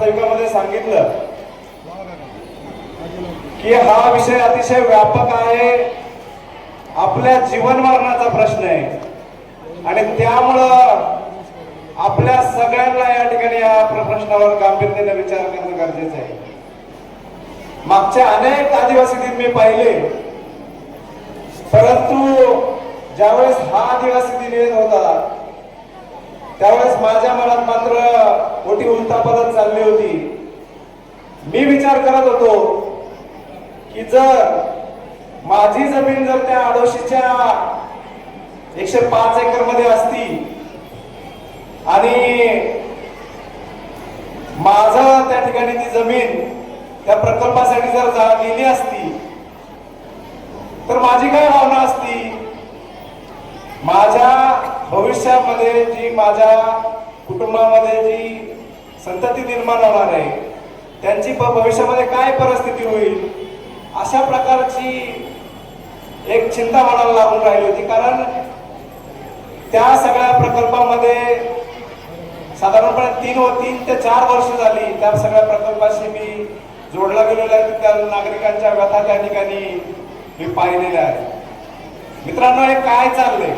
प्रास्ताविकामध्ये सांगितलं की हा विषय अतिशय व्यापक आहे, आपल्या जीवन मरणाचा प्रश्न आहे आणि त्यामुळं आपल्या सगळ्यांना या ठिकाणी या प्रश्नावर गांभीर्याने विचार करणं गरजेचं आहे. मागच्या अनेक आदिवासी दिन मी पाहिले, परंतु ज्यावेळेस हा आदिवासी दिन येत होता त्यावेळेस माझ्या मनात मात्र मोठी उलथापालथ चालली होती. मी विचार करत होतो की जर माझी जमीन जर त्या आडोशीच्या 105 एकर मध्ये असती आणि माझं त्या ठिकाणी ती जमीन त्या प्रकल्पासाठी जर गेली असती तर माझी काय भावना असती, माझ्या भविष्यामध्ये जी माझ्या कुटुंबामध्ये जी संतती निर्माण होणार आहे त्यांची भविष्यामध्ये काय परिस्थिती होईल, अशा प्रकारची एक चिंता मनाला लागून राहिली होती. कारण त्या सगळ्या प्रकल्पामध्ये साधारणपणे 3 ते 4 वर्ष झाली त्या सगळ्या प्रकल्पाशी मी जोडला गेलेला आहे. त्या नागरिकांच्या व्यथा त्या ठिकाणी मी पाहिलेल्या आहे. मित्रांनो, हे काय चाललंय?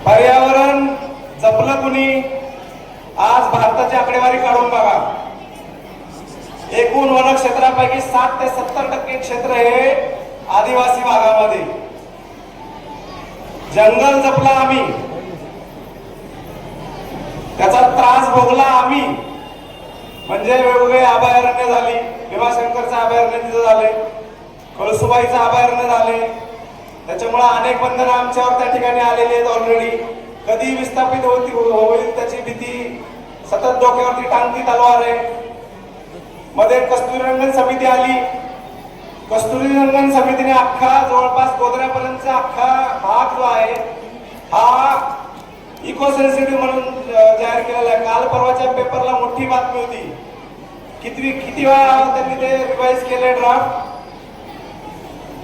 पर्यावरण जपलं कुणी? आज भारताची आकडेवारी काढून बघा, एकूण वन क्षेत्रापैकी 60 ते 70% क्षेत्र हे आदिवासी भागामध्ये. जंगल जपला आम्ही, त्याचा त्रास भोगला आम्ही. म्हणजे वेगवेगळे अभयारण्य झाली, भीमाशंकरचं अभयारण्य तिथं झाले, कळसुबाईचं अभयारण्य झाले. त्याच्यामुळे अनेक बंधनं आमच्यावर त्या ठिकाणी आलेली आहेत ऑलरेडी. कधी विस्थापित होईल त्याची भीती सतत डोक्यावरती टांगती तलवार आहे. मध्ये कस्तुरीरंगन समिती आली. कस्तुरीरंगन समितीने अख्खा जवळपास गोधऱ्यापर्यंतचा अख्खा भाग जो आहे हा इको सेन्सिटिव्ह म्हणून जाहीर केलेला आहे. काल परवाच्या पेपरला मोठी बातमी होती. किती वेळा त्यांनी ते रिवाइज केले ड्राफ्ट?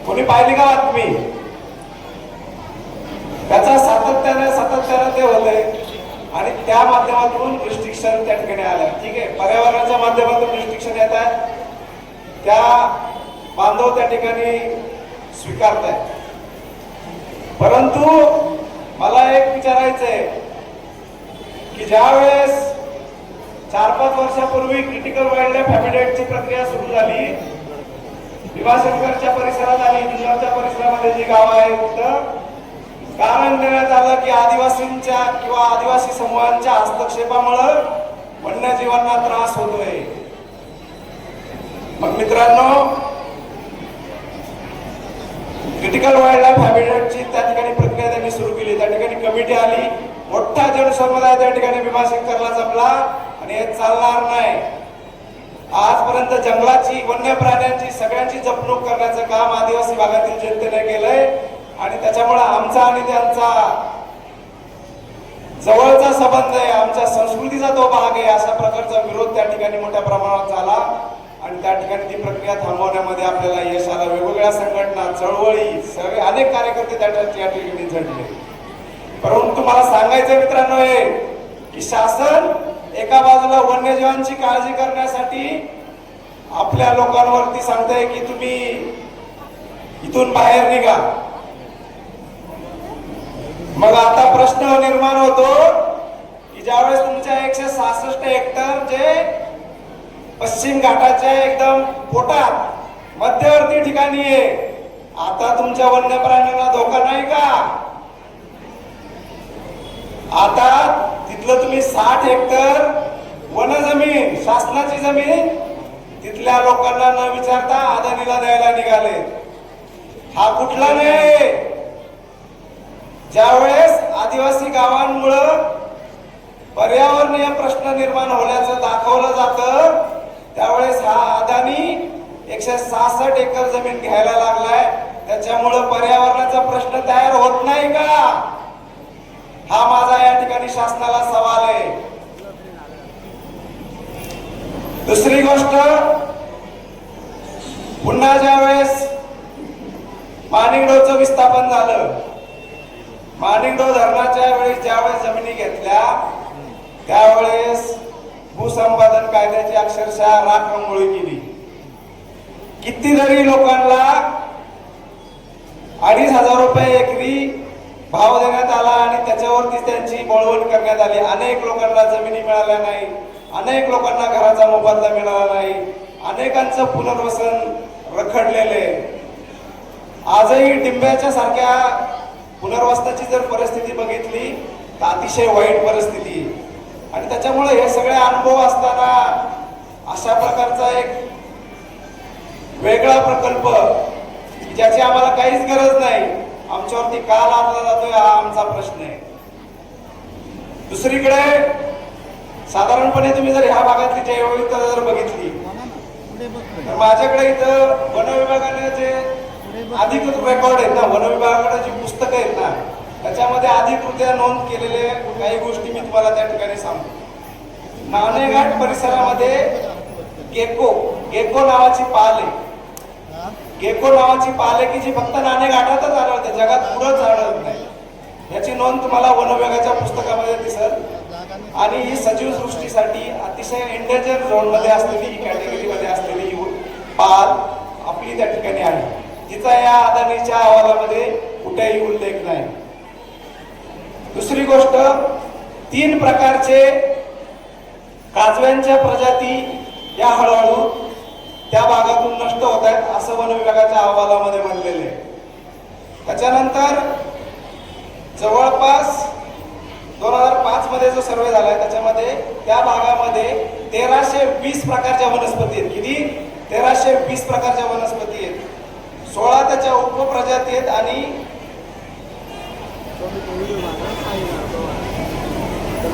कोणी पाहिली का बातमी? त्याचा सातत्याने ते होते आणि त्या माध्यमातून रिस्ट्रिक्शन त्या ठिकाणी आलं. ठीक आहे, पर्यावरणाच्या माध्यमातून रिस्ट्रिक्शन येत आहे, त्या बांधव त्या ठिकाणी स्वीकारतायत. परंतु मला एक विचारायचंय की ज्या वेळेस 4-5 वर्षापूर्वी क्रिटिकल वाईल्ड लाईफ हॅबिटॅटची प्रक्रिया सुरू झाली, भीमाशंकरच्या परिसरात आणि जुन्नरच्या परिसरामध्ये जी गाव आहे तिथं कारण देण्यात आलं की आदिवासींच्या किंवा आदिवासी समूहांच्या हस्तक्षेपामुळे वन्यजीवांना त्रास होतोय. मग मित्रांनो, क्रिटिकल वाईल्ड लाईफ हॅबिटॅटची त्या ठिकाणी प्रक्रिया त्यांनी सुरू केली. त्या ठिकाणी कमिटी आली, मोठा जनसमुदाय त्या ठिकाणी भीमाशंकरला जमला आणि हे चालणार नाही. आजपर्यंत जंगलाची, वन्य प्राण्यांची सगळ्यांची जपणूक करण्याचं काम आदिवासी भागातील जनतेने केलंय आणि त्याच्यामुळे आमचा आणि त्यांचा जवळचा संबंध आहे, आमच्या संस्कृतीचा तो भाग आहे, अशा प्रकारचा विरोध त्या ठिकाणी मोठ्या प्रमाणात झाला आणि त्या ठिकाणी ती प्रक्रिया थांबवण्यामध्ये आपल्याला यश आलं. वेगवेगळ्या संघटना, चळवळी, सगळे अनेक कार्यकर्ते त्या ठिकाणी झटले. परंतु मला सांगायचं मित्रांनो हे की शासन एका बाजूला वन्यजीवांची काळजी करण्यासाठी आपल्या लोकांवरती सांगताय की तुम्ही इथून बाहेर निघा. मग आता प्रश्न निर्माण होतो की ज्यावेळेस तुमच्या 166 हेक्टर जे पश्चिम घाटाच्या एकदम पोटात मध्यवर्ती ठिकाणी आहे, आता तुमच्या वन्य प्राण्यांना धोका नाही का? आता तिथलं तुम्ही 60 हेक्टर वन जमीन, शासनाची जमीन तिथल्या लोकांना न विचारता अदानीला द्यायला निघाले. हा कुठला नाही? ज्यावेळेस आदिवासी गावांमुळं पर्यावरणीय प्रश्न निर्माण होण्याचं दाखवलं जातं त्यावेळेस हा अदानी 166 एकर जमीन घ्यायला लागलाय. त्याच्यामुळं पर्यावरणाचा प्रश्न तयार होत नाही का? हा माझा या ठिकाणी शासनाला सवाल आहे. दुसरी गोष्ट, पुन्हा ज्यावेळेस माणिकडोचं विस्थापन झालं, माणिकडो धरणाच्या वेळेस ज्यावेळेस जमिनी घेतल्या त्यावेळेस भूसंपादन कायद्याची अक्षरशः राखंबोळी केली. कितीतरी लोकांना 2,500 रुपये एकरी भाव देण्यात आला आणि त्याच्यावरती त्यांची बळवण करण्यात आली. अनेक लोकांना जमिनी मिळाल्या नाही, अनेक लोकांना घराचा मोबदला मिळाला नाही, अनेकांचं पुनर्वसन रखडलेले. आजही डिंब्याच्या सारख्या पुनर्वसनाची जर परिस्थिती बघितली तर अतिशय वाईट परिस्थिती. आणि त्याच्यामुळे हे सगळे अनुभव असताना अशा प्रकारचा एक वेगळा प्रकल्प ज्याची आम्हाला काहीच गरज नाही, आमच्यावरती का लादला जातोय हा आमचा प्रश्न आहे. दुसरीकडे साधारणपणे तुम्ही जर ह्या भागातली जैवविविधता जर बघितली तर माझ्याकडे इथं वन विभागाने जे अधिकृत रेकॉर्ड आहेत ना, वन विभागाकडे जी पुस्तकं आहेत ना, त्याच्यामध्ये अधिकृत्या नोंद केलेले काही गोष्टी मी तुम्हाला त्या ठिकाणी सांगतो. नाणेघाट परिसरामध्ये गेको नावाची पाल आहे. गेको नावाची पाल आहे की जी फक्त नाणेघाटातच आढळते, जगात कुठंच आढळत नाही. याची नोंद तुम्हाला वन विभागाच्या पुस्तकामध्ये दिसेल. आणि ही सजीव सृष्टीसाठी अतिशय एंडेंजर झोन मध्ये असलेली कॅटेगरीमध्ये असलेली पाल आपली त्या ठिकाणी आहे, जिचा या अदानीच्या अहवालामध्ये कुठेही उल्लेख नाही. दुसरी गोष्ट, 3 प्रकारचे काजव्यांच्या प्रजाती या हळूहळू त्या भागातून नष्ट होत आहेत असं वन विभागाच्या अहवालामध्ये म्हणलेले आहे. त्याच्यानंतर जवळपास 2005 मध्ये जो सर्वे झालाय त्याच्यामध्ये त्या भागामध्ये 1320 प्रकारच्या वनस्पती आहेत. किती? 1320 प्रकारच्या वनस्पती आहेत. 16 त्याच्या उपप्रजाती आहेत आणि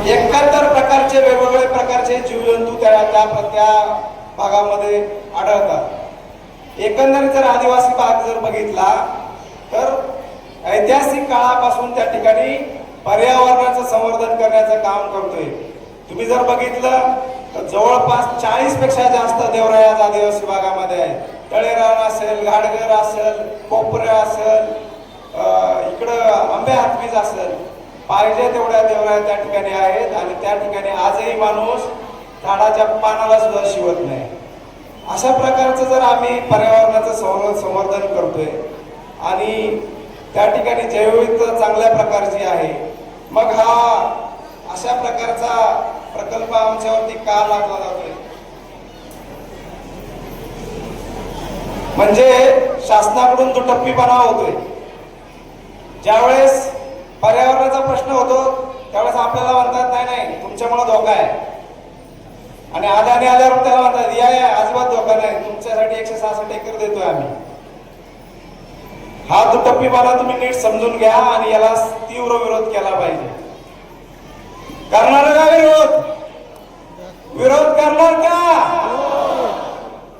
71 प्रकारचे वेगवेगळे प्रकारचे जीवजंतू त्या भागामध्ये आढळतात. एकंदरीत जर आदिवासी भाग जर बघितला तर ऐतिहासिक काळापासून त्या ठिकाणी पर्यावरणाचं संवर्धन करण्याचं काम करतोय. तुम्ही जर बघितलं तर जवळपास 40 पेक्षा जास्त देवराया आदिवासी भागामध्ये आहे. तळेरान असेल, घाडगर असेल, कोपऱ्या असेल, इकडं आंबे हातवीज असेल, पाहिजे तेवढ्या देवराया त्या ठिकाणी आहेत. आणि त्या ठिकाणी आजही माणूस झाडाच्या पानाला सुद्धा शिवत नाही. अशा प्रकारचं जर आम्ही पर्यावरणाचं संवर्धन करतोय आणि त्या ठिकाणी जैवविविधता चांगल्या प्रकारची आहे, मग हा अशा प्रकारचा प्रकल्प आमच्यावरती का लादला जातोय? म्हणजे शासनाकडून तो टप्पीपणा होतोय. ज्यावेळेस पर्यावरणाचा प्रश्न होतो त्यावेळेस आपल्याला म्हणतात नाही नाही तुमच्यामुळे धोका आहे, आणि अदानी आल्यावर त्याला म्हणतात या अजिबात धोका नाही, तुमच्यासाठी 166 एकर देतोय आम्ही. हा दुटप्पीपणा तुम्ही नीट समजून घ्या आणि याला तीव्र विरोध केला पाहिजे. करणार का विरोध करणार का?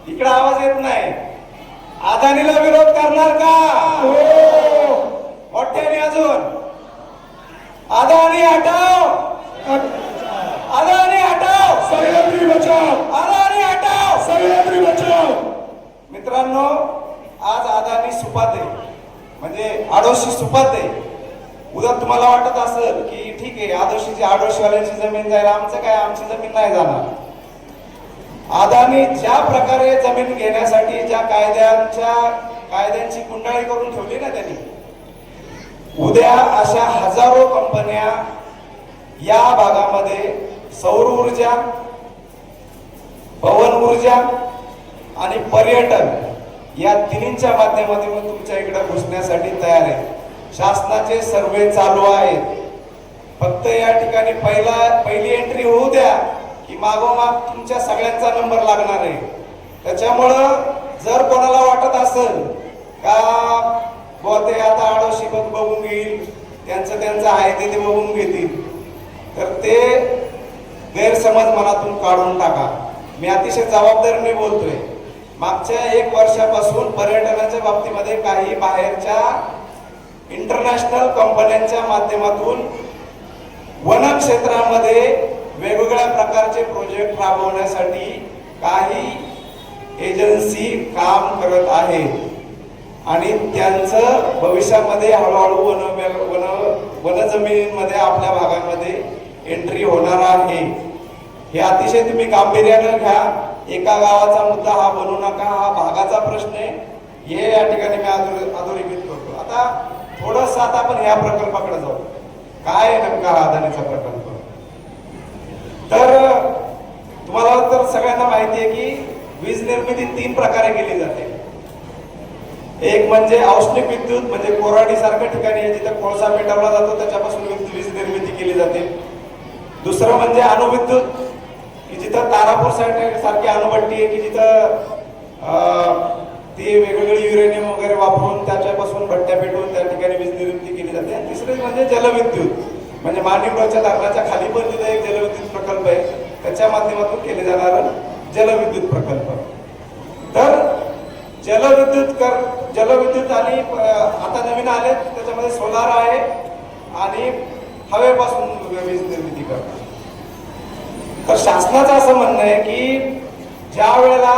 इकडे आवाज येत नाही. अदानीला विरोध करणार का? मोठ्याने अजून. अदानी हटाओ, अदानी हटाओ, सह्याद्री बचाओ, अदानी हटाओ, सह्याद्री बचाओ. मित्रांनो, आज अदानी सुपात आहे, म्हणजे आडोशी सुपात आहे. उद्या तुम्हाला वाटत असेल की ठीक आहे आडोशीवाल्यांची जमीन जाईल, आमचं काय, आमची जमीन नाही जाणार. अदानी ज्या प्रकारे जमीन घेण्यासाठी ज्या कायद्यांची गुंडाळी करून ठेवली ना त्यांनी, उद्या अशा हजारो कंपन्या या भागामध्ये सौर ऊर्जा, पवन ऊर्जा आणि पर्यटन या तिन्हीच्या माध्यमातून तुमच्या इकडे घुसण्यासाठी तयार आहे. शासनाचे सर्वे चालू आहेत. फक्त या ठिकाणी पहिली एंट्री होऊ द्या की मागोमाग तुमच्या सगळ्यांचा नंबर लागणार आहे. त्याच्यामुळं जर कोणाला वाटत असेल का ते आता आडोशी बघून घेईल, त्यांचं आहे ते बघून घेतील, तर ते गैरसमज मनातून काढून टाका. मी अतिशय जबाबदारीने बोलतोय. मागच्या 1 वर्षापासून पर्यटनाच्या बाबतीमध्ये काही बाहेरच्या इंटरनॅशनल कंपन्यांच्या माध्यमातून वन क्षेत्रामध्ये वेगवेगळ्या प्रकारचे प्रोजेक्ट राबवण्यासाठी काही एजन्सी काम करत आहेत आणि त्यांचं भविष्यामध्ये हळूहळू वन जमिनींमध्ये आपल्या भागामध्ये एंट्री होणार आहे. हे अतिशय तुम्ही गांभीर्यानं घ्या. एका गावाचा मुद्दा हा बनवू नका, हा भागाचा प्रश्न आहे, हे या ठिकाणी मी अधोरेखित करतो. आता थोडंसं आता आपण ह्या प्रकल्पाकडे जाऊ. काय आहे नेमका हा अदानीचा प्रकल्प? तर तुम्हाला तर सगळ्यांना माहिती आहे की वीज निर्मिती 3 प्रकारे केली जाते. एक म्हणजे औष्णिक विद्युत, म्हणजे कोराडी सारख्या ठिकाणी जिथे कोळसा पेटवला जातो त्याच्यापासून वीज निर्मिती केली जाते. दुसरं म्हणजे अणुविद्युत, की जिथं तारापूर सारखी अणुभट्टी आहे की जिथं ती वेगवेगळी युरेनियम वगैरे वापरून त्याच्यापासून भट्ट्या पेटवून त्या ठिकाणी वीज निर्मिती केली जाते. आणि तिसरे म्हणजे जलविद्युत, म्हणजे माणिकवाडच्या धरणाच्या खाली पण तिथे एक जलविद्युत प्रकल्प आहे, त्याच्या माध्यमातून केले जाणारा जलविद्युत प्रकल्प. तर जलविद्युत आणि आता नवीन आले त्याच्यामध्ये सोलार आहे आणि हवेपासून वीज निर्मिती करतात. तर शासनाचं असं म्हणणं आहे की ज्या वेळेला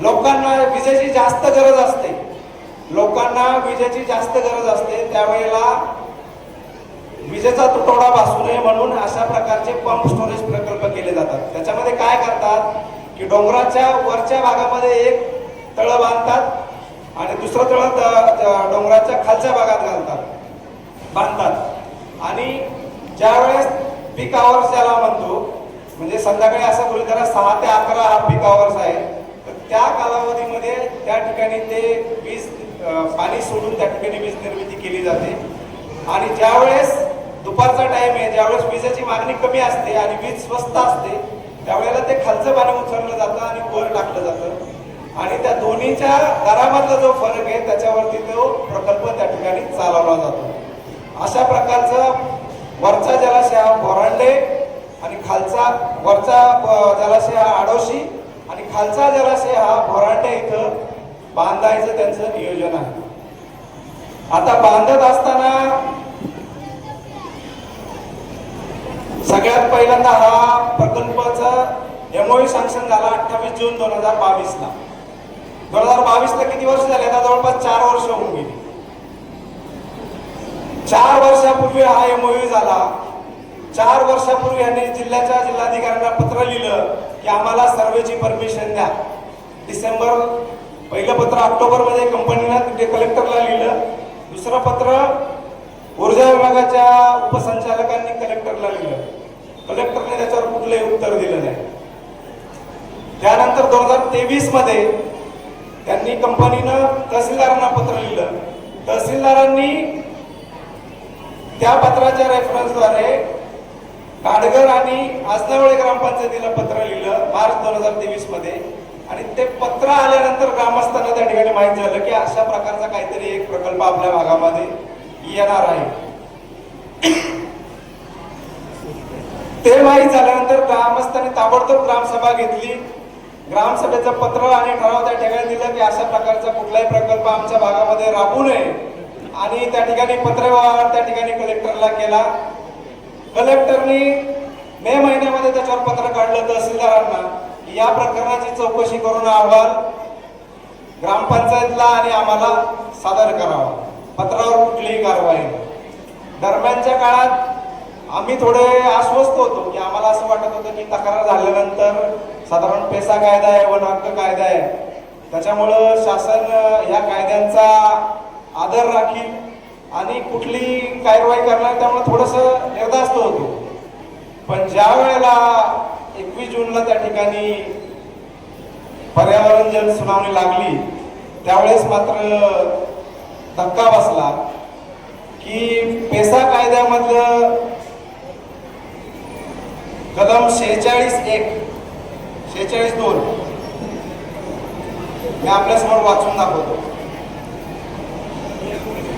लोकांना विजेची जास्त गरज असते, त्यावेळेला विजेचा तुटवडा भासू नये म्हणून अशा प्रकारचे पंप स्टोरेज प्रकल्प केले जातात. त्याच्यामध्ये काय करतात की डोंगराच्या वरच्या भागामध्ये एक तळ बांधतात आणि दुसरं तळ डोंगराच्या खालच्या भागात बांधतात आणि ज्या वेळेस पीक आवर्स ज्याला म्हणतो, म्हणजे संध्याकाळी असं बोलू करा 6 ते 11 हा पीक आवर्स आहे, तर त्या कालावधीमध्ये त्या ठिकाणी ते वीज पाणी सोडून त्या ठिकाणी वीज निर्मिती केली जाते. आणि ज्या वेळेस दुपारचा टाइम आहे, ज्यावेळेस विजेची मागणी कमी असते आणि वीज स्वस्त असते, त्यावेळेला ते खालचं पाणी उचललं जातं आणि वर टाकलं जातं आणि त्या दोन्हीच्या दरामधला जो फरक आहे त्याच्यावरती तो प्रकल्प त्या ठिकाणी चालवला जातो. अशा प्रकारचा वरचा जलाशय हा बोरांडे आणि वरचा जलाशय हा आडोशी आणि खालचा जलाशय हा बोरांडे इथं बांधायचं त्यांचं नियोजन आहे. आता बांधत असताना सगळ्यात पहिल्यांदा हा प्रकल्पाचा MOU सँक्शन झाला 28 जून 2022 ला. 2022 ला किती वर्ष झाले? आता जवळपास 4 वर्ष होऊन गेली. 4 वर्षापूर्वी हा MOU झाला. 4 वर्षापूर्वी यांनी जिल्हाधिकाऱ्यांना पत्र लिहिलं की आम्हाला सर्वेची परमिशन द्या. पहिलं पत्र ऑक्टोबरमध्ये कंपनीनं कलेक्टरला लिहिलं. दुसरं पत्र ऊर्जा विभागाच्या उपसंचालकांनी कलेक्टरला लिहिलं. कलेक्टरने त्याच्यावर कुठलंही उत्तर दिलं नाही. त्यानंतर 2023 मध्ये त्यांनी कंपनीनं तहसीलदारांना पत्र लिहिलं. तहसीलदारांनी त्या पत्राच्या रेफरन्सद्वारे काडगर आणि आजनावळे ग्रामपंचायतीला पत्र लिहिलं मार्च 2023 मध्ये. आणि ते पत्र आल्यानंतर ग्रामस्थांना त्या ठिकाणी माहित झालं की अशा प्रकारचा काहीतरी एक प्रकल्प आपल्या भागामध्ये येणार आहे. ते माहीत झाल्यानंतर ग्रामस्थांनी ताबडतोब ग्रामसभा घेतली. ग्रामसभेचं पत्र आणि ठराव त्या ठिकाणी दिलं की अशा प्रकारचा कुठलाही प्रकल्प आमच्या भागामध्ये राबवू नये आणि त्या ठिकाणी पत्रव्यवहार त्या ठिकाणी कलेक्टरला केला. कलेक्टरनी मे महिन्यामध्ये त्याच्यावर पत्र काढलं तहसीलदारांना की या प्रकरणाची चौकशी करून अहवाल ग्रामपंचायतला आणि आम्हाला सादर करावा. पत्रावर कुठलीही कारवाई. दरम्यानच्या काळात आम्ही थोडे आश्वस्त होतो की आम्हाला असं वाटत होतं की तक्रार झाल्यानंतर साधारण पेसा कायदा आहे, वन हक्क कायदा आहे, त्याच्यामुळं शासन ह्या कायद्यांचा आदर राखील आणि कुठली कारवाई करणार, त्यामुळे थोडंसं निर्धास्त होतो. पण ज्या वेळेला 21 जूनला त्या ठिकाणी पर्यावरण जल सुनावणी लागली त्यावेळेस मात्र धक्का बसला की पेसा कायद्यामधलं कलम 46(1) 46(2) मी आपल्यासमोर वाचून दाखवतो.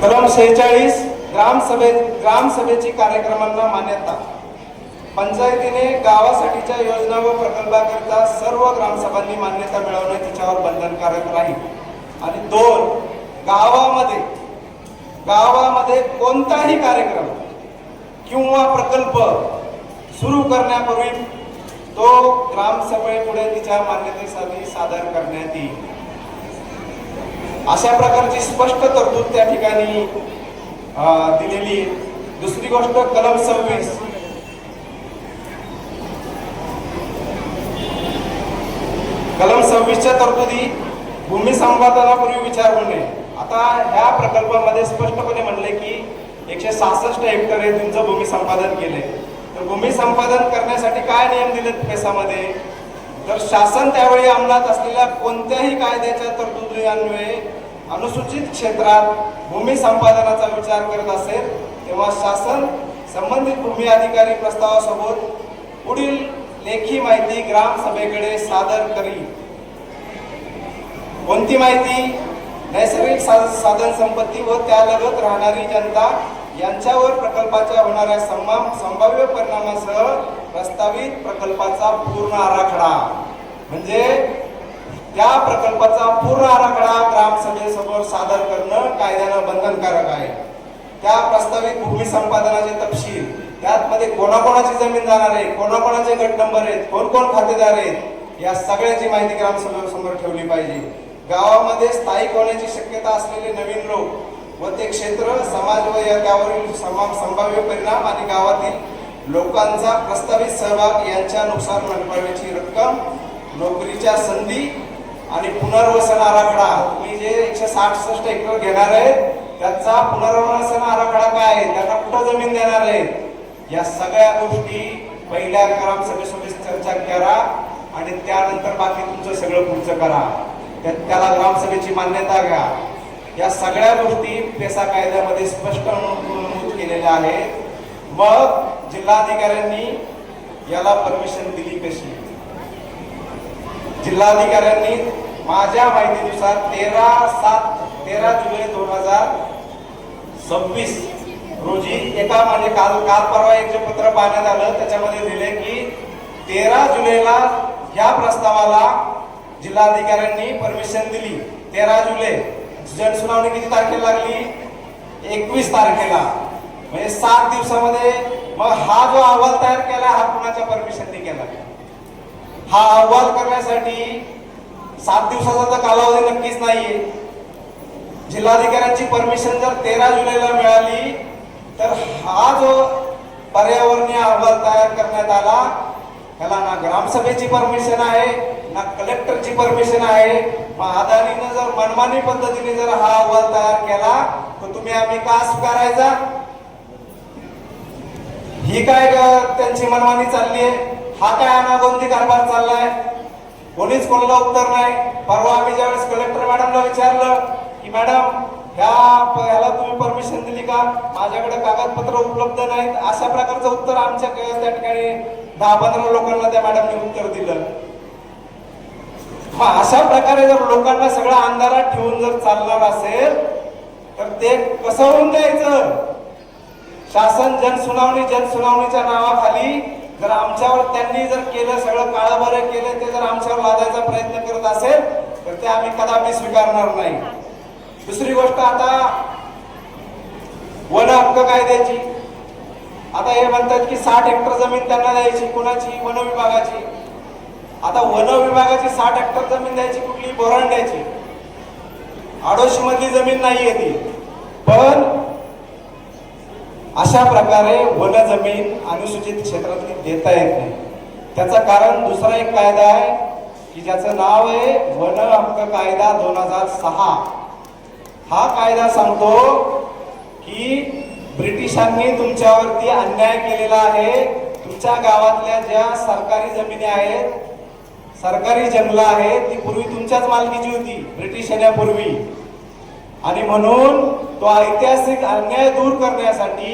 कलम 46 ग्रामसभेची कार्यक्रमांना मान्यता. पंचायतीने गावासाठीच्या योजना व प्रकल्पाकरिता सर्व ग्रामसभांनी मान्यता मिळवणे तिच्यावर बंधनकारक राहील. आणि 2 गावामध्ये कोणताही कार्यक्रम किंवा प्रकल्प सुरू करण्यापूर्वी तो ग्रामसभेपुढे तिच्या मान्यतेसाठी सादर करण्यात येईल. अशा प्रकारची स्पष्ट तरतूद त्या ठिकाणी दिलेली. दुसरी गोष्ट कलम 26 कलम 26च्या तरतुदी भूमी संपादनापूर्वी विचार होणे. आता ह्या प्रकल्पामध्ये स्पष्टपणे म्हणले की 166 हेक्टर हे तुमचं भूमी संपादन केलंय. तर भूमी संपादन करण्यासाठी काय नियम दिलेत पेसामध्ये, तर शासन त्यावेळी अंमलात असलेल्या कोणत्याही कायद्याच्या तरतुदीन्वये अनुसूचित क्षेत्रात भूमी संपादनाचा विचार करत असेल तेव्हा शासन संबंधित भूमी अधिकारी प्रस्तावासोबत पुढील लेखी माहिती ग्रामसभेकडे सादर करी. कोणती माहिती? नैसर्गिक साधन संपत्ती व त्यालगत राहणारी जनता यांच्यावर प्रकल्पाच्या होणाऱ्या संभाव्य परिणामासह प्रस्तावित प्रकल्पाचा पूर्ण आराखडा. म्हणजे त्या प्रकल्पाचा पूर्ण आराखडा ग्रामसभेसमोर सादर करणं कायद्यानं बंधनकारक आहे. त्या प्रस्तावित भूमी संपादनाचे तपशील, त्यात मध्ये कोणाकोणाची जमीन जाणार आहे, कोणाकोणाचे गट नंबर आहेत, कोण कोण खातेदार आहेत, या सगळ्याची माहिती ग्रामसभेसमोर ठेवली पाहिजे. गावामध्ये स्थायिक होण्याची शक्यता असलेले नवीन लोक व ते क्षेत्र, समाज व त्यावरील संभाव्य परिणाम आणि गावातील लोकांचा प्रस्तावित सहभाग यांच्या नुकसान भरपाईची रक्कम, नोकरीच्या संधी आणि पुनर्वसन आराखडा. तुम्ही जे 166 हेक्टर घेणार आहे त्याचा पुनर्वसन आराखडा काय आहे, त्यांना कुठं जमीन देणार आहे, या सगळ्या गोष्टी पहिल्या ग्रामसभेसोबत चर्चा करा आणि त्यानंतर बाकी तुमचं सगळं पुढचं करा. त्याला ग्रामसभेची मान्यता घ्या. या सगळ्या गोष्टी पेसा कायद्यामध्ये स्पष्ट नमूद केलेल्या आहेत. मग जिल्हाधिकाऱ्यांनी याला परमिशन दिली कशी? जिल्हाधिकाऱ्यांनी माझ्या माहितीनुसार 13 जुलै 2026 रोजी एका म्हणजे काल परवा एक जे पत्र पाहण्यात आलं त्याच्यामध्ये दिले की 13 जुलैला ह्या प्रस्तावाला जिल्हाधिकाऱ्यांनी परमिशन दिली. 13 जुलै. जनसुनावणी किती तारखेला लागली? 21 तारखेला. म्हणजे 7 दिवसामध्ये. मग हा जो अहवाल तयार केला हा कुणाच्या परमिशनने केला? हा अहवाल करण्यासाठी 7 दिवसाचा तर कालावधी नक्कीच नाहीये. जिल्हाधिकाऱ्यांची परमिशन जर 13 जुलैला मिळाली तर हा जो पर्यावरणीय अहवाल तयार करण्यात आला त्याला ना ग्रामसभेची परमिशन आहे ना कलेक्टरची परमिशन आहे. मग अदानीनं जर मनमानी पद्धतीने जर हा अहवाल तयार केला तर तुम्ही आम्ही का स्वीकारायचा? ही काय त्यांची मनमानी चालली आहे? हा काय अनागोंदी कारभार चाललाय? कोणीच कोणाला उत्तर नाही. परवा आम्ही ज्यावेळेस कलेक्टर मॅडमला विचारलं की मॅडम ह्याला तुम्ही परमिशन दिली का? माझ्याकडे कागदपत्र उपलब्ध नाहीत. अशा प्रकारचं उत्तर आमच्या त्या ठिकाणी 10-15 लोकांना त्या मॅडमने उत्तर दिलं. मग अशा प्रकारे जर लोकांना सगळं अंधारात ठेवून जर चालणार असेल तर ते कसं होऊन द्यायचं? शासन जनसुनावणीच्या नावाखाली जर आमच्यावर त्यांनी जर केलं सगळं काळबरं केलं ते जर आमच्यावर लादायचा प्रयत्न करत असेल तर ते आम्ही कदापि स्वीकारणार नाही. दुसरी गोष्ट, आता वन हक्क कायद्याची आता हे म्हणतात की 60 हेक्टर जमीन त्यांना द्यायची. कोणाची? वन विभागाची. आता वन विभागाची 60 हेक्टर जमीन द्यायची कुठली? बोरांड्याची. आडोशी मधली जमीन नाहीये ती. पण अशा प्रकारे वन जमीन अनुसूचित क्षेत्रातली देता येत नाही. त्याचं कारण दुसरा एक कायदा आहे की ज्याचं नाव आहे वन हक्क कायदा 2006. हा कायदा सांगतो की ब्रिटिशांनी तुमच्यावरती अन्याय केलेला आहे. तुमच्या गावातल्या ज्या सरकारी जमिनी आहेत, सरकारी जंगलं आहेत, ती पूर्वी तुमच्याच मालकीची होती ब्रिटिश येण्यापूर्वी. आणि म्हणून तो ऐतिहासिक अन्याय दूर करण्यासाठी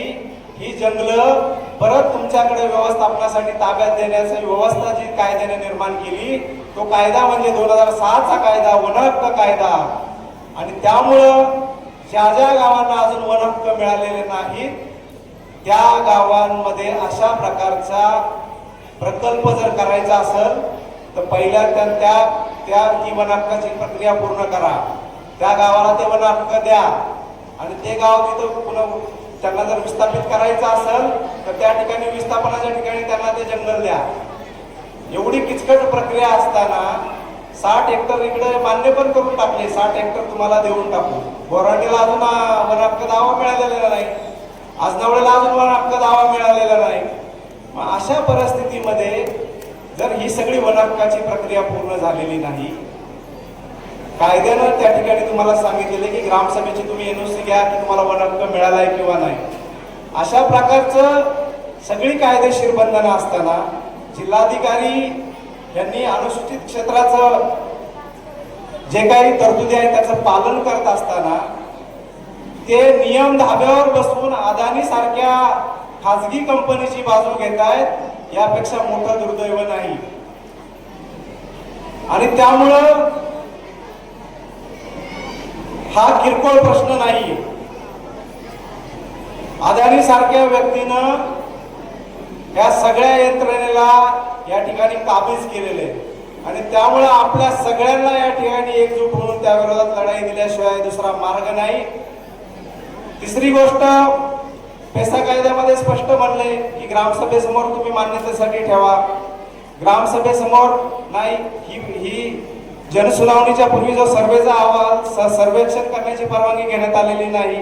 ही जंगलं परत तुमच्याकडे व्यवस्थापनासाठी ताब्यात देण्याची व्यवस्था जी कायद्याने निर्माण केली तो कायदा म्हणजे 2006चा कायदा, वन हक्क कायदा. आणि त्यामुळं ज्या ज्या गावांना अजून वन हक्क मिळालेले नाहीत त्या गावांमध्ये अशा प्रकारचा प्रकल्प जर करायचा असेल तर पहिल्या त्या ती वन हक्काची प्रक्रिया पूर्ण करा. त्या गावाला ते वन हक्क द्या आणि ते गाव तिथं पुन्हा त्यांना जर विस्थापित करायचं असेल तर त्या ठिकाणी विस्थापनाच्या ठिकाणी त्यांना ते जंगल द्या. एवढी किचकट प्रक्रिया असताना 60 हेक्टर इकडे मान्य पण करून टाकले. 60 हेक्टर तुम्हाला देऊन टाकू. बोरांडीला अजून वन हक्क दावा मिळालेला नाही. आजनावळेला अजून वन हक्क दावा मिळालेला नाही. मग अशा परिस्थितीमध्ये जर ही सगळी वनहक्काची प्रक्रिया पूर्ण झालेली नाही, कायद्यानं त्या ठिकाणी तुम्हाला सांगितलेले की ग्रामसभेची तुम्ही एनओसी घ्या की तुम्हाला वनहक्क मिळालाय किंवा नाही, अशा प्रकारचं सगळी कायदेशीर बंधनं असताना जिल्हाधिकारी यांनी अनुसूचित क्षेत्राचं जे काही तरतुदी आहे त्याचं पालन करत असताना ते नियम धाब्यावर बसवून अदानी सारख्या खाजगी कंपनीची बाजू घेत आहेत, यापेक्षा मोठं दुर्दैव नाही. आणि त्यामुळं हा किरकोळ प्रश्न नाही. अदानी सारख्या व्यक्तीनं या सगळ्या यंत्रणेला या ठिकाणी काबीज केलेले आणि त्यामुळे आपल्या सगळ्यांना या ठिकाणी एकजूट होऊन त्या विरोधात लढाई दिल्याशिवाय दुसरा मार्ग नाही. तिसरी गोष्ट, पेसा कायद्यामध्ये स्पष्ट म्हणले की ग्रामसभेसमोर तुम्ही मान्यतेसाठी ठेवा, ग्रामसभेसमोर नाही. ही जनसुनावणीच्या पूर्वी जो सर्वेचा अहवाल सर्वेक्षण करण्याची परवानगी घेण्यात आलेली नाही,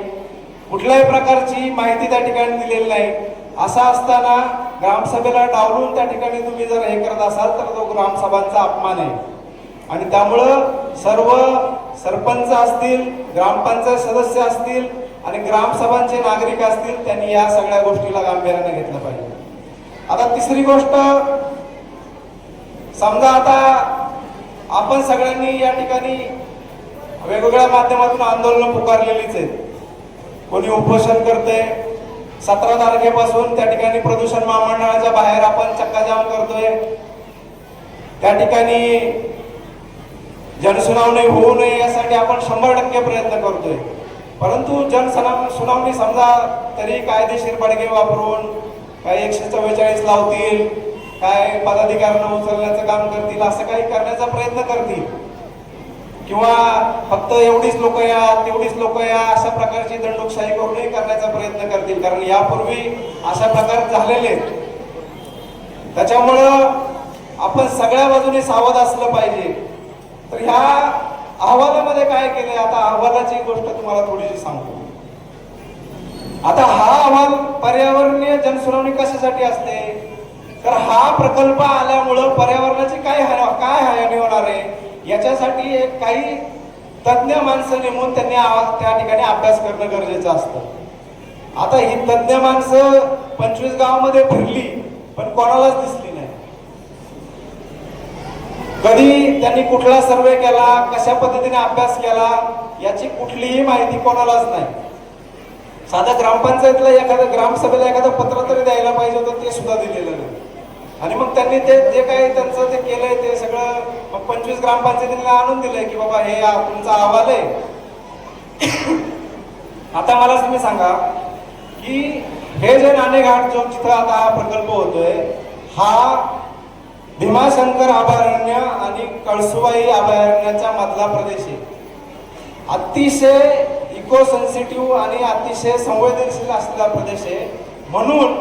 कुठल्याही प्रकारची माहिती त्या ठिकाणी दिलेली नाही. असा असताना ग्रामसभेला डावलून त्या ठिकाणी तुम्ही जर हे करत असाल तर तो ग्रामसभांचा अपमान आहे. आणि त्यामुळं सर्व सरपंच असतील, ग्रामपंचायत सदस्य असतील आणि ग्रामसभांचे नागरिक असतील, त्यांनी या सगळ्या गोष्टीला गांभीर्याने घेतलं पाहिजे. आता तिसरी गोष्ट, समजा आता आपण सगळ्यांनी या ठिकाणी वेगवेगळ्या माध्यमातून आंदोलन पुकारलेलीच आहेत. कोणी उपोषण करते, 17 तारखेपासून त्या ठिकाणी प्रदूषण महामंडळाच्या बाहेर आपण चक्काजाम करतोय, त्या ठिकाणी जनसुनावणी होऊ नये यासाठी आपण 100% प्रयत्न करतोय. परंतु जनसुनावणी समजा तरी कायदेशीर बडगे वापरून काय 144 लावतील, काय पदाधिकाऱ्यांना उचलण्याचं काम करतील, असं काही करण्याचा प्रयत्न करतील किंवा फक्त एवढीच लोक या तेवढीच लोक या अशा प्रकारची दंडुकशाही करूनही करण्याचा प्रयत्न करतील. कारण यापूर्वी अशा प्रकार झालेले. त्याच्यामुळं आपण सगळ्या बाजूने सावध असलं पाहिजे. तर ह्या अहवालामध्ये काय केलंय, आता अहवालाची गोष्ट तुम्हाला थोडीशी सांगतो. आता हा अहवाल पर्यावरणीय जनसुनावणी कशासाठी असते, तर हा प्रकल्प आल्यामुळं पर्यावरणाची काय हानी होणार आहे याच्यासाठी एक काही तज्ञ माणसं नेमून त्यांनी त्या ठिकाणी अभ्यास करणं गरजेचं असतं. आता ही तज्ञ माणसं 25 गावामध्ये फिरली पण कोणालाच दिसली नाही. कधी त्यांनी कुठला सर्वे केला, कशा पद्धतीने अभ्यास केला याची कुठलीही माहिती कोणालाच नाही. साधा ग्रामपंचायतला एखाद्या ग्रामसभेला एखादं पत्र तरी द्यायला पाहिजे होतं, ते सुद्धा दिलेलं नाही. आणि मग त्यांनी ते जे काही त्यांचं ते केलंय ते सगळं मग 25 ग्रामपंचायतीला आणून दिलंय की बाबा हे तुमचा अहवाल आहे. आता मला तुम्ही सांगा की हे जे नाणेघाट जो जिथं आता हा प्रकल्प होतोय, हा भीमाशंकर अभयारण्य आणि कळसुबाई अभयारण्याच्या मधला प्रदेश आहे. अतिशय इको सेन्सिटिव्ह आणि अतिशय संवेदनशील असलेला प्रदेश आहे. म्हणून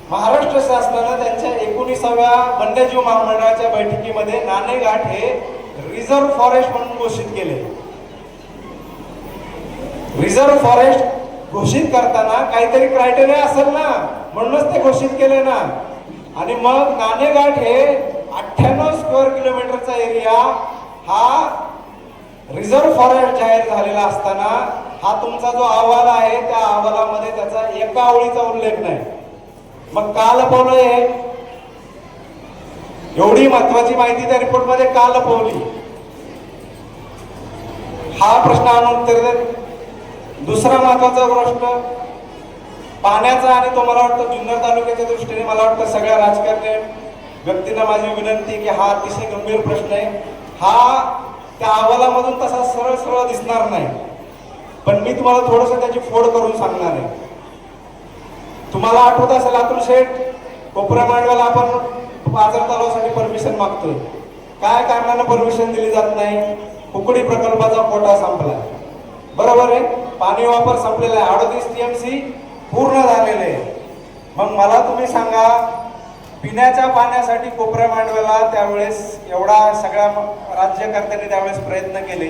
महाराष्ट्र शासनानं त्यांच्या 19व्या वन्यजीव महामंडळाच्या बैठकीमध्ये नाणेघाट हे रिझर्व्ह फॉरेस्ट म्हणून घोषित केले. रिझर्व्ह फॉरेस्ट घोषित करताना काहीतरी क्रायटेरिया असेल ना, म्हणूनच ते घोषित केले ना. आणि मग नाणेघाट हे 98 स्क्वेअर किलोमीटरचा एरिया हा रिझर्व्ह फॉरेस्ट जाहीर झालेला असताना हा तुमचा जो अहवाल आहे त्या अहवालामध्ये त्याचा एका ओळीचा उल्लेख नाही. मग का लपवलंय? एवढी महत्वाची माहिती त्या रिपोर्ट मध्ये का लपवली, हा प्रश्न आणून उत्तर देत. दुसरा महत्वाचा प्रश्न पाण्याचा, आणि तो मला वाटतं जुन्नर तालुक्याच्या दृष्टीने मला वाटतं सगळ्या राजकारणी व्यक्तींना माझी विनंती की हा अतिशय गंभीर प्रश्न आहे. हा त्या अहवालामधून तसा सरळ सरळ दिसणार नाही, पण मी तुम्हाला थोडंसं त्याची फोड करून सांगणार आहे. तुम्हाला आठवत असेल अतुल शेठ, कोपऱ्या मांडव्याला आपण पाझर तलावासाठी परमिशन मागतोय, काय कारणानं परमिशन दिली जात नाही? कुकडी प्रकल्पाचा कोटा संपला, बरोबर आहे, पाणी वापर संपलेला आहे, 38 TMC पूर्ण झालेले आहे. मग मला तुम्ही सांगा, पिण्याच्या पाण्यासाठी कोपऱ्या मांडव्याला त्यावेळेस एवढा सगळ्या राज्यकर्त्यांनी त्यावेळेस प्रयत्न केले,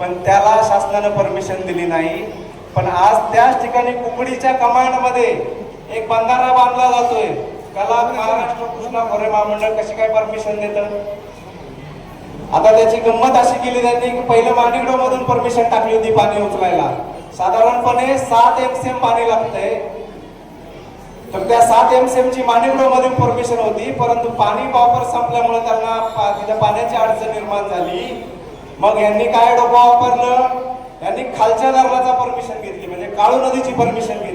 पण त्याला शासनानं परमिशन दिली नाही. पण आज त्याच ठिकाणी कुकडीच्या कमांडमध्ये एक बंधारा बांधला जातोय, त्याला महाराष्ट्र कृष्णा खोरे महामंडळ कशी काय परमिशन देतं? आता त्याची गंमत अशी केली त्यांनी की पहिलं माणिकडो मधून परमिशन टाकली होती पाणी उचलायला. साधारणपणे 7 MCM पाणी लागतंय, तर त्या 7 MCM ची माणिकडो मधून परमिशन होती, परंतु पाणी वापर संपल्यामुळे त्यांना तिथे पाण्याची अडचण निर्माण झाली. मग यांनी काय डोकं वापरलं, यांनी खालच्या धरणाचा परमिशन घेतली, म्हणजे काळू नदीची परमिशन घेतली.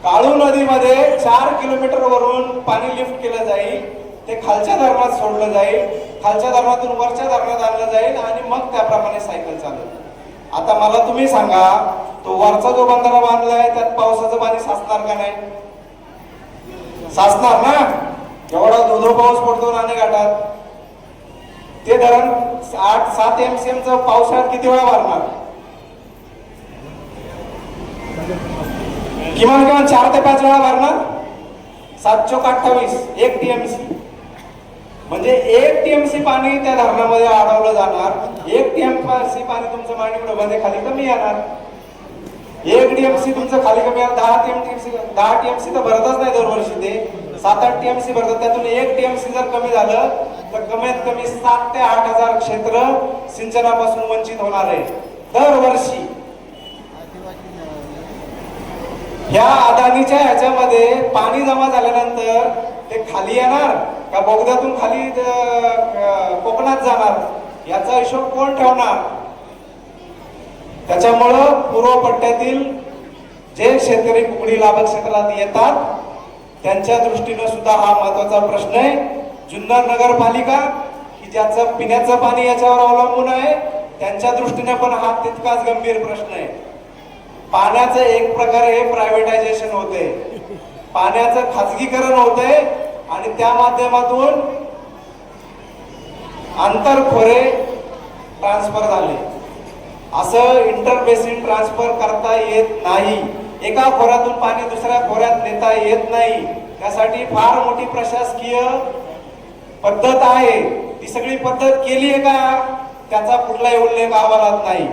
काळू नदीमध्ये 4 किलोमीटर वरून पाणी लिफ्ट केलं जाईल, ते खालच्या धरणात सोडलं जाईल, खालच्या धरणातून वरच्या धरणात आणलं जाईल आणि मग त्याप्रमाणे सायकल चालेल. आता मला तुम्ही सांगा, तो वरचा जो बंधारा बांधलाय त्यात पावसाचं पाणी साचणार का नाही? साचणार ना. एवढा धोधो पाऊस पडतो राणेघाटात, ते धरण 8-7 MCM चं पावसाळ्यात किती वेळा भरणार? किमान 4 ते 5 वेळा भरणार. 7 चोक 28, 1 TMC, म्हणजे 1 TMC पाणी त्या धरणामध्ये अडवलं जाणार. 1 TMC पाणी तुमचं माणिकडो मध्ये खाली कमी येणार. 1 TMC तुमचं खाली कमी येणार. 10 TMC तर भरतच नाही दरवर्षी, ते 7-8 TMC भरतात. त्यातून 1 TMC जर कमी झालं तर कमीत कमी 7 ते 8,000 क्षेत्र सिंचनापासून वंचित होणार आहे दरवर्षी. ह्या अदानीच्या ह्याच्यामध्ये पाणी जमा झाल्यानंतर ते खाली येणार का बोगद्यातून खाली कोकणात जाणार, याचा हिशोब कोण ठेवणार? त्याच्यामुळं पूर्व पट्ट्यातील जे शेतकरी कुकडी लाभक क्षेत्रात येतात त्यांच्या दृष्टीनं सुद्धा हा महत्वाचा प्रश्न आहे. जुन्नर नगरपालिका की ज्याचं पिण्याचं पाणी याच्यावर अवलंबून आहे, त्यांच्या दृष्टीने पण हा तितकाच गंभीर प्रश्न आहे. पाण्याचं एक प्रकारे प्रायव्हेटायझेशन होते, पाण्याचं खाजगीकरण होते आणि त्या माध्यमातून आंतरखोरे ट्रान्सफर झाले. असं इंटरबेसिन ट्रान्सफर करता येत नाही. एका खोऱ्यातून पाणी दुसऱ्या खोऱ्यात नेता येत नाही. त्यासाठी फार मोठी प्रशासकीय पद्धत आहे. ती सगळी पद्धत केली आहे का, त्याचा कुठलाही उल्लेख अहवालात नाही.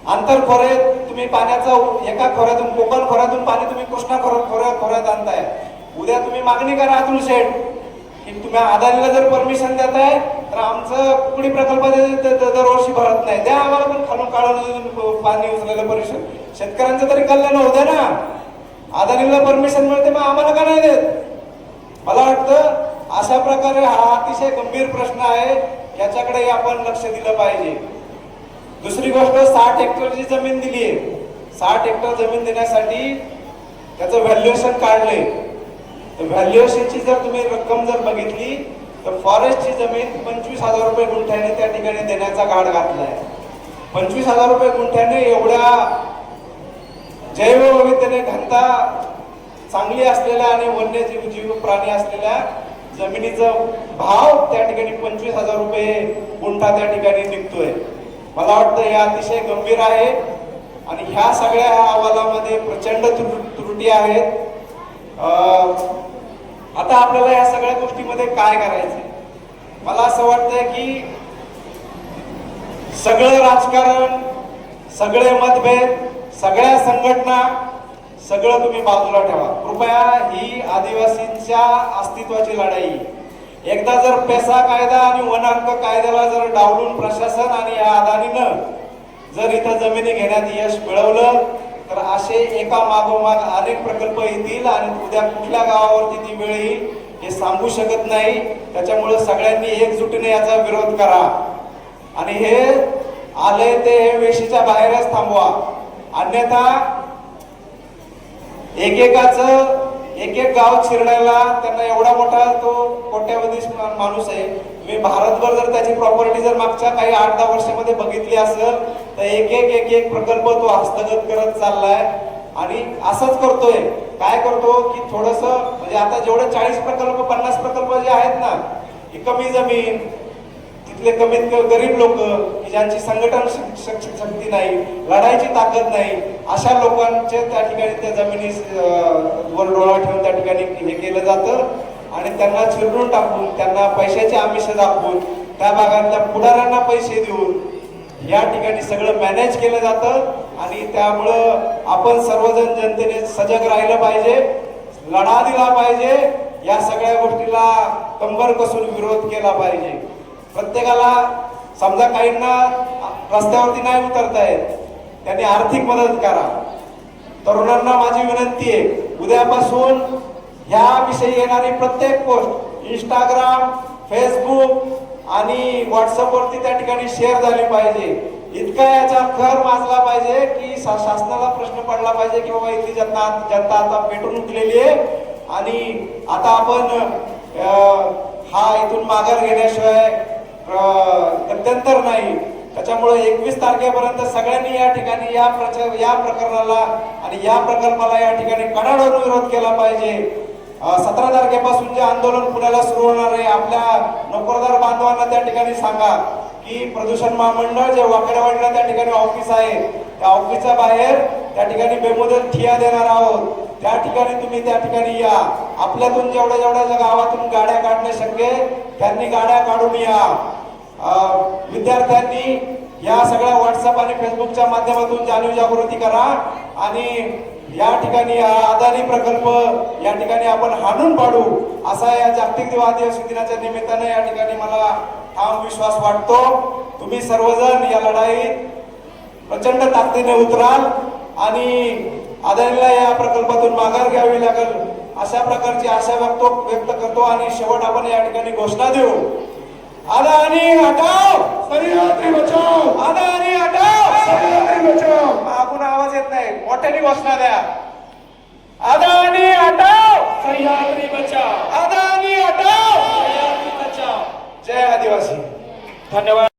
आंतरखोरे तुम्ही पाण्याचा एका खोऱ्यातून, कोकण खोऱ्यातून पाणी तुम्ही कृष्णा खोऱ्यात आणताय. उद्या तुम्ही मागणी करा अतुल शेठ की तुम्ही अदानीला जर परमिशन देताय तर आमचं कुकडी प्रकल्प दरवर्षी भरत नाही, द्या आम्हाला पण खालून काढून पाणी उचलायला परमिशन. शेतकऱ्यांचं तरी कल्याण होते ना. अदानीला परमिशन मिळते, मग आम्हाला का नाही देत? मला वाटतं अशा प्रकारे हा अतिशय गंभीर प्रश्न आहे, याच्याकडे आपण लक्ष दिलं पाहिजे. दुसरी गोष्ट, 60 हेक्टरची जमीन दिली आहे. 60 हेक्टर जमीन देण्यासाठी त्याचं व्हॅल्युएशन काढले, तर व्हॅल्युएशनची जर तुम्ही रक्कम जर बघितली तर फॉरेस्टची जमीन 25,000 रुपये गुंठ्याने त्या ठिकाणी देण्याचा घाट घातलाय. 25,000 रुपये गुंठ्याने एवढ्या जैवविविधतेने घनता चांगली असलेल्या आणि वन्यजीव जीव प्राणी असलेल्या जमिनीचा भाव त्या ठिकाणी 25,000 रुपये गुंठा त्या ठिकाणी निघतोय. मला वाटतं हे अतिशय गंभीर आहे आणि ह्या सगळ्या अहवालामध्ये प्रचंड त्रुटी आहेत. आता आपल्याला या सगळ्या गोष्टीमध्ये काय करायचंय? मला असं वाटतंय की सगळं राजकारण, सगळे मतभेद, सगळ्या संघटना, सगळं तुम्ही बाजूला ठेवा. कृपया ही आदिवासींच्या अस्तित्वाची लढाई. एकदा जर पेसा कायदा आणि वन हक्क कायद्याला जर डावलून प्रशासन आणि या अदानीनं जर इथं जमिनी घेण्यात यश मिळवलं तर असे एका मागोमाग अनेक प्रकल्प येतील आणि उद्या कुठल्या गावावरती ती वेळ येईल हे सांगू शकत नाही. त्याच्यामुळे सगळ्यांनी एकजुटीने याचा विरोध करा आणि हे आले ते वेशीच्या बाहेरच थांबवा. अन्यथा एक एक गाव चिरडायला त्यांना एवढा मोठा तो कोट्यावधी माणूस आहे. तुम्ही भारतभर जर त्याची प्रॉपर्टी जर मागच्या काही 8-10 वर्षामध्ये बघितली असेल तर एक एक प्रकल्प तो हस्तगत करत चाललाय आणि असंच करतोय. काय करतो की थोडस म्हणजे आता जेवढे 40 प्रकल्प 50 प्रकल्प जे आहेत ना, ही कमी जमीन, तिथले कमीत गरीब लोक की ज्यांची संघटन शक्ती नाही, लढायची ताकद नाही, अशा लोकांचे त्या ठिकाणी त्या जमिनी वर डोळा ठेवून त्या ठिकाणी हे केलं जातं आणि त्यांना चिरडून टाकून, त्यांना पैशाचे आमिष दाखवून, त्या भागातल्या पुढाऱ्यांना पैसे देऊन या ठिकाणी सगळं मॅनेज केलं जातं. आणि त्यामुळं आपण सर्वजण जनतेने सजग राहिलं पाहिजे, लढा दिला पाहिजे. या सगळ्या गोष्टीला कंबर कसून विरोध केला पाहिजे. प्रत्येकाला समजा काहींना रस्त्यावरती नाही उतरता येत, त्यांनी आर्थिक मदत करा. तरुणांना माझी विनंती आहे, उद्यापासून ह्या विषयी येणारी प्रत्येक पोस्ट इंस्टाग्राम, फेसबुक आणि व्हॉट्सअपवरती त्या ठिकाणी शेअर झाली पाहिजे. इतका याचा खर माजला पाहिजे की शासनाला प्रश्न पडला पाहिजे की बाबा इथली जनता आता पेटून उठलेली आहे आणि आता आपण हा इथून माघार घेण्याशिवाय गत्यंतर नाही. त्याच्यामुळे 21 तारखेपर्यंत सगळ्यांनी या ठिकाणी या प्रकरणाला आणि या प्रकल्पाला या ठिकाणी कडाडून विरोध केला पाहिजे. 17 तारखेपासून जे आंदोलन पुण्याला सुरू होणार आहे, आपल्या नोकरदार बांधवांना त्या ठिकाणी सांगा की प्रदूषण महामंडळ जे वाकडेवाडीला त्या ठिकाणी ऑफिस आहे, त्या ऑफिसच्या बाहेर त्या ठिकाणी बेमुदत ठिया देणार आहोत. त्या ठिकाणी तुम्ही त्या ठिकाणी या. आपल्यातून जेवढ्या गावातून गाड्या काढणे शक्य आहे त्यांनी गाड्या काढून या. विद्यार्थ्यांनी या सगळ्या व्हॉट्सअप आणि फेसबुकच्या माध्यमातून जाणीव जागृती करा आणि या ठिकाणी अदानी प्रकल्प या ठिकाणी आपण हाणून पाडू असा या जागतिक आदिवासी दिनाच्या निमित्ताने या ठिकाणी मला ठाम विश्वास वाटतो. तुम्ही सर्वजण या लढाईत प्रचंड ताकदीने उतराल आणि अदानीला या प्रकल्पातून माघार घ्यावी लागेल अशा प्रकारची आशा व्यक्त करतो. आणि शेवट आपण या ठिकाणी घोषणा देऊ, अदानी हटाओ, सह्याद्री बचाओ. अदानी हटाओ, सह्याद्री बचाओ. आपण आवाज येत नाही, मोठ्याने घोषणा द्या. अदानी हटाओ, सह्याद्री बचाओ. अदानी हटाओ, सह्याद्री बचाओ. जय आदिवासी. धन्यवाद.